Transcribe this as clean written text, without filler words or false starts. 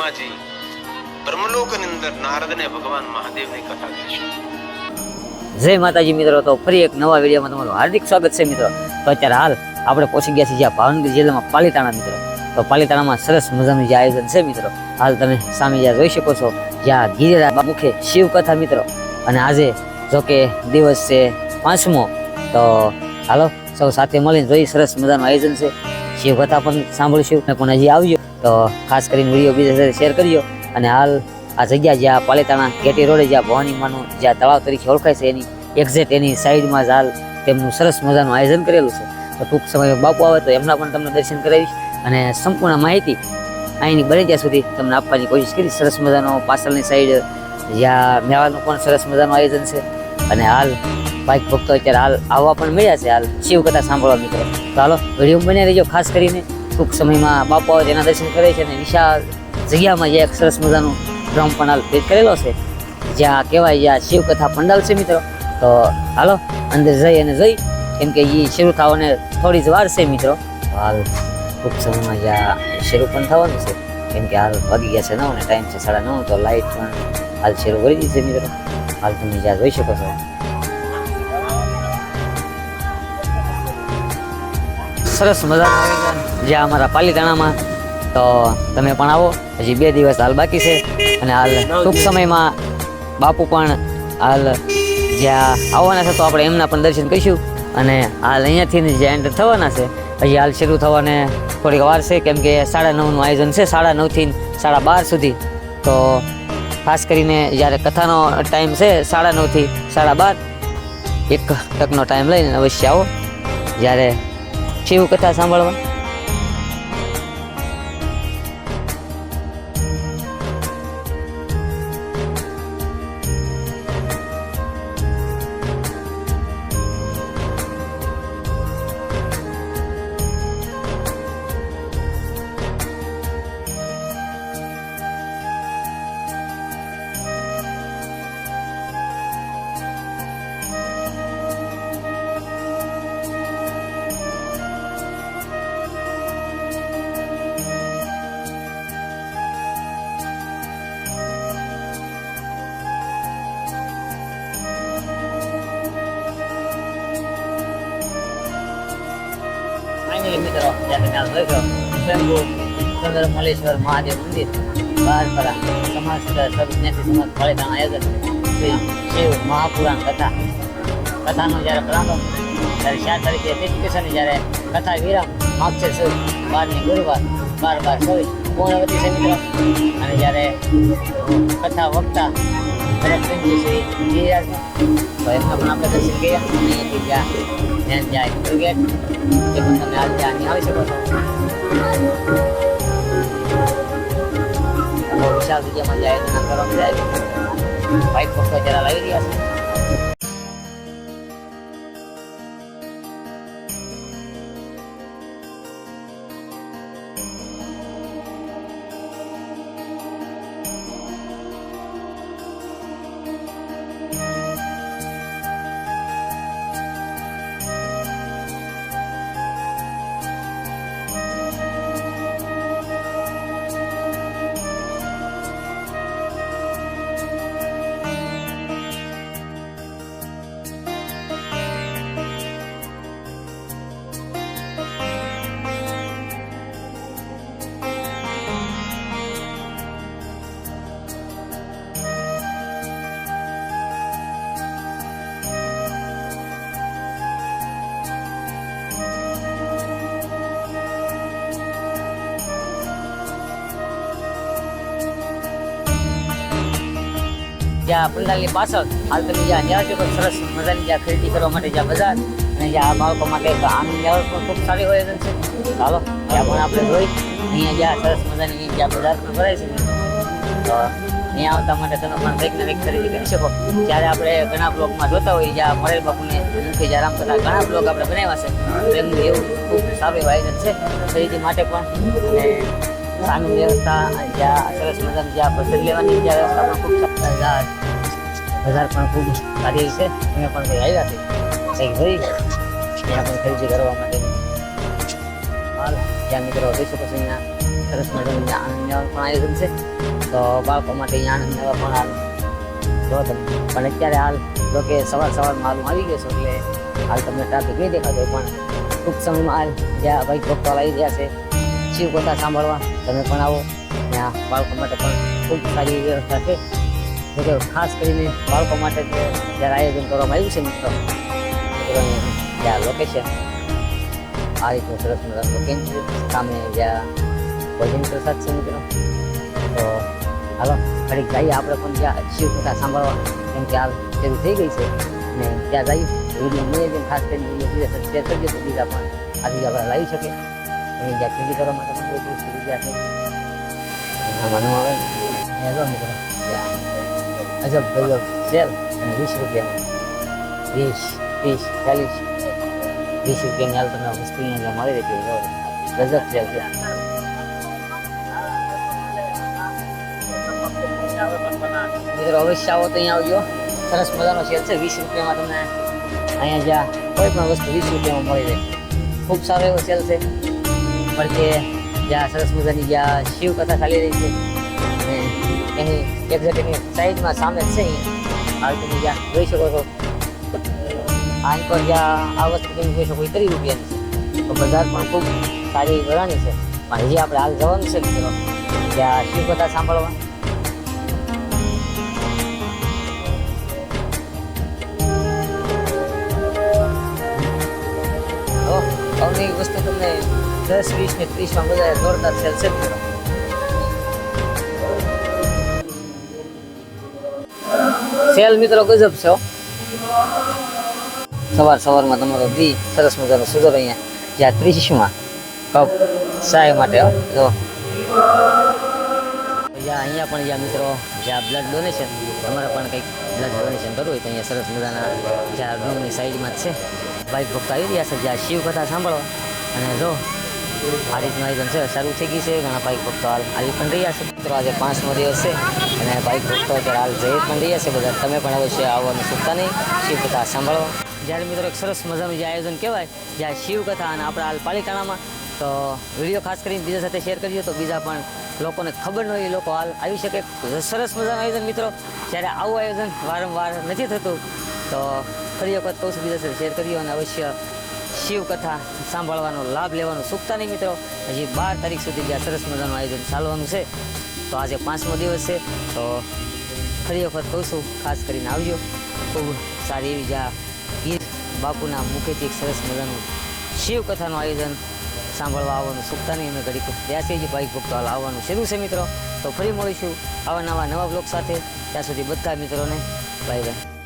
બ્રહ્માજી બ્રહ્મલોકની અંદર નારદને ભગવાન મહાદેવની કથા કહેશું. જય માતાજી મિત્રો. તો ફરી એક નવા વિડીયોમાં તમારું હાર્દિક સ્વાગત છે મિત્રો. તો અત્યારે હાલ આપણે પહોંચી ગયા છીએ જ્યાં ભાવનગર જિલ્લામાં પાલીતાણા મિત્રો. તો પાલીતાણામાં સરસ મજાનું જે આયોજન છે મિત્રો, હાલ તમે સામે જ્યાં જોઈ શકો છો, જ્યાં ગિરિરાજ મુખે શિવ કથા મિત્રો. અને આજે જોકે દિવસ છે 5મો, તો હાલો સૌ સાથે મળીને જોઈ. સરસ મજાનું આયોજન છે, શિવ કથા પણ સાંભળીશું. પણ હજી આવજો તો ખાસ કરીને વિડીયો બીજા સાથે શેર કરજો. અને હાલ આ જગ્યા જ્યાં પાલીતાણા કેટી રોડે જ્યાં ભવાની માનું જ્યાં તળાવ તરીકે ઓળખાય છે, એની એક્ઝેક્ટ એની સાઈડમાં જ હાલ તેમનું સરસ મજાનું આયોજન કરેલું છે. તો ટૂંક સમયમાં બાપુ આવે તો એમના પણ તમને દર્શન કરાવીશ અને સંપૂર્ણ માહિતી અહીંની બને ત્યાં સુધી તમને આપવાની કોશિશ કરી. સરસ મજાનો પાછળની સાઈડ જ્યાં મેળાનું પણ સરસ મજાનું આયોજન છે. અને હાલ ભાઈક ભક્તો અત્યારે હાલ આવવા પણ મળ્યા છે હાલ શિવ કથા સાંભળવા મિત્રો. તો હાલો વિડીયો બન્યા રહેજો. ખાસ કરીને ટૂંક સમયમાં બાપુ આવે તેના દર્શન કરે છે. અને વિશાળ જગ્યામાં જે એક સરસ મજાનું ડ્રમ પણ હાલ ફિટ કરેલો છે, જ્યાં કહેવાય જ્યાં શિવ કથા પંડાલ છે મિત્રો. તો હાલો અંદર જઈ અને જોઈ, કેમ કે એ શરૂ થવાને થોડી જ વાર છે મિત્રો. હાલ ટૂંક સમયમાં જ્યાં શરૂ પણ થવાનું છે, કેમ કે હાલ વાગી ગયા છે 9 અને ટાઈમ છે 9:30. તો લાઇટ પણ હાલ શરૂ કરી દીધી છે મિત્રો. હાલ તમે જ્યાં જોઈ શકો છો સરસ મજાનું આયોજન જ્યાં અમારા પાલીતાણામાં. તો તમે પણ આવો, હજી 2 દિવસ હાલ બાકી છે. અને હાલ ટૂંક સમયમાં બાપુ પણ હાલ જ્યાં આવવાના છે, તો આપણે એમના પણ દર્શન કરીશું. અને હાલ અહીંયાથી જે એન્ટર થવાના છે, હજી હાલ શરૂ થવાને થોડીક વાર છે, કેમ કે 9:30નું આયોજન છે, 9:30 થી 12:30 સુધી. તો ખાસ કરીને જ્યારે કથાનો ટાઈમ છે 9:30 થી 12:30, એક તકનો ટાઈમ લઈને અવશ્ય આવો જ્યારે શિવ કથા સાંભળવા. મિત્રો જ્યાં તમે હાલ જોઈ સ્વયંભૂ ચંદ્રમલેશ્વર મહાદેવ મંદિર બહારપરા સમાજ સર્વજ્ઞાતિ સમાજ પાલીતાણા આયોજન શ્રી શિવ મહાપુરાણ કથાનો જ્યારે પ્રારંભ ત્યારે 4 તારીખે તીર્થકેશનની જ્યારે કથા વિરામ માગશે 12ની ગુરુવાર 12/12/24 પૂર્ણવતી છે મિત્રો. અને જ્યારે કથા વક્તા તરફથી શ્રી ગિરિરાજ, તો એમના પણ આપણે દર્શન કર્યા. અહીંયાથી જ્યાં જાય ગેટ એ પણ તમે હાલ ત્યાં આવી શકો છો. બહુ વિશાળ જગ્યામાં જાય એના કરવામાં જાય બાઇક ફક્ત જરા લાવી રહ્યા છે. જ્યાં પંડાલની પાછળ હાલ તમે જ્યાં જાઓ છો તો સરસ મજાની જ્યાં ખરીદી કરવા માટે જ્યાં બજાર અને જ્યાં બાળકો માટે આનંદ લેવલ પણ ખૂબ સારી હોય છે. ચાલો ત્યાં પણ આપણે જોઈ અહીંયા જ્યાં સરસ મજાની જ્યાં બજાર પણ ભરાય છે, તો અહીંયા આવતા માટે તમે પણ કંઈક ને કંઈક ખરીદી કરી શકો. જ્યારે આપણે ઘણા બ્લોગમાં જોતા હોઈએ જ્યાં મળેલ બાપુને મુખી જ્યાં રામકથા ઘણા બ્લોગ આપણે બનાવ્યા છે, તો એમનું એવું ખૂબ સારું એવું આયોજન છે ખરીદી માટે પણ. અને સાનું વ્યવસ્થા જ્યાં સરસ મજાની જ્યાં પ્રસાદ લેવાની જ્યાં વ્યવસ્થા પણ ખૂબ બજાર પણ ખૂબ સારી છે. અમે પણ કંઈ આવ્યા છે કંઈક જોઈ ત્યાં પણ ખરીદી કરવા માટે હાલ જ્યાં મિત્રો જોઈ શકો છો અહીંયા સરસ મજાનું આનંદ લેવાનું પણ આયોજન છે. તો બાળકો માટે અહીંયા આનંદ લેવા પણ હાલ જો તમે પણ અત્યારે હાલ જો કે સવારમાં હાલ હું આવી ગયો છું એટલે હાલ તમને ટ્રાફિક નહીં દેખાતો હોય, પણ ટૂંક સમયમાં હાલ જ્યાં ભાઈ ભક્તો આવી રહ્યા છે શિવ કથા સાંભળવા તમે પણ આવો. ત્યાં બાળકો માટે પણ ખૂબ સારી વ્યવસ્થા છે. જોકે ખાસ કરીને બાળકો માટે જ્યારે આયોજન કરવામાં આવ્યું છે મિત્રો, જ્યાં લોકેશન આ રીતનું સરસ મજાનું લોકેશન છે, સામે જ્યાં ભોજન પ્રસાદ છે મિત્રો. તો હાલો ઘડીક જઈએ આપણે પણ જ્યાં શિવ કથા સાંભળવા, કેમ કે હાલ શરૂ થઈ ગઈ છે ને ત્યાં જઈએ વિડીયો નિયોજન ખાસ કરીને બીજા સાથે શેર કરજો તો બીજા પણ આ બીજા આપણે લાવી શકે. અને જ્યાં ખરીદી કરવા માટે પણ કોઈ સુવિધા છે આમાં ન આવે ને જો મિત્રો ત્યાં અજબ ગજબ સેલ અને 20 રૂપિયામાં 20, 30, 40, 20 રૂપિયાની હાલ તમને વસ્તુ અહીંયા મળી રહેતી હોય ગજબ સેલ છે. મિત્રો અવશ્ય આવો તો અહીંયા આવજો, સરસ મજાનો સેલ છે. 20 રૂપિયામાં તમને અહીંયા જ્યાં કોઈ પણ વસ્તુ 20 રૂપિયામાં મળી રહે. ખૂબ સારો એવો સેલ છે. પણ કે જ્યાં સરસ મજાની જ્યાં શિવ કથા ચાલી રહી છે અને એની એક્ઝેક્ટ એની સાઈડમાં સામે જ છે અહીંયા હાલ તમે જ્યાં જોઈ શકો છો. આની પર જ્યાં આ વસ્તુ તમે જોઈ શકો 30 રૂપિયાની છે. તો બજાર પણ ખૂબ સારી ભરાણી છે. પણ હજી આપણે હાલ જવાનું છે મિત્રો ત્યાં શિવ કથા સાંભળવા. અવની વસ્તુ તમને 10, 20 ને 30 બધા જોરદાર સેલ છે મિત્રો. સેલ મિત્રો ગજબ છે. સવારમાં તમારો બી સરસ મજાનો સુધર અહીંયા જ્યાં 30માં કપ ચાય માટે જો અહીંયા પણ જ્યાં મિત્રો જ્યાં બ્લડ ડોનેશન તમારે પણ કંઈક બ્લડ ડોનેશન કરવું હોય તો અહીંયા સરસ મજાના જ્યાં રૂમની સાઈડમાં જ છે બાઈક ભક્ત આવી રહ્યા છે જ્યાં શિવ કથા સાંભળવા. અને જો આ રીતનું આયોજન છે, શરૂ થઈ ગઈ છે. ઘણા બાઈક ભક્તો હાલ આવી પણ રહ્યા છે મિત્રો. આજે 5મો દિવસ છે અને બાઈક ભક્તો અત્યારે હાલ જઈ પણ રહ્યા છે બધા. તમે પણ અવશ્ય આવવાનું ચૂકતા નહીં શિવ કથા સાંભળવા. જ્યારે મિત્રો એક સરસ મજાનું જે આયોજન કહેવાય જ્યાં શિવ કથા અને આપણા હાલ પાલિતાણામાં, તો વિડીયો ખાસ કરીને બીજા સાથે શેર કરજો તો બીજા પણ લોકોને ખબર ન હોય એ લોકો હાલ આવી શકે. સરસ મજાનું આયોજન મિત્રો. જ્યારે આવું આયોજન વારંવાર નથી થતું તો ફરી વખત કહું છું બીજા સાથે શેર કર્યો અને અવશ્ય શિવ કથા સાંભળવાનો લાભ લેવાનું ચૂકતા નહીં મિત્રો. હજી 12 તારીખ સુધી જ્યાં સરસ મજાનું આયોજન ચાલવાનું છે. તો આજે 5મો દિવસ છે તો ફરી વખત કહું છું ખાસ કરીને આવજો. ખૂબ સારી એવી જ્યાં ગીર બાપુના મુખેથી એક સરસ મજાનું શિવ કથાનું આયોજન સાંભળવા આવવાનું ચૂકતા નહીં. અમે ઘડીક ત્યાંથી જ બાઈક ભક્તો હાલ આવવાનું શરૂ છે મિત્રો. તો ફરી મળીશું આવા નવા બ્લોગ સાથે. ત્યાં સુધી બધા મિત્રોને બાય બાય.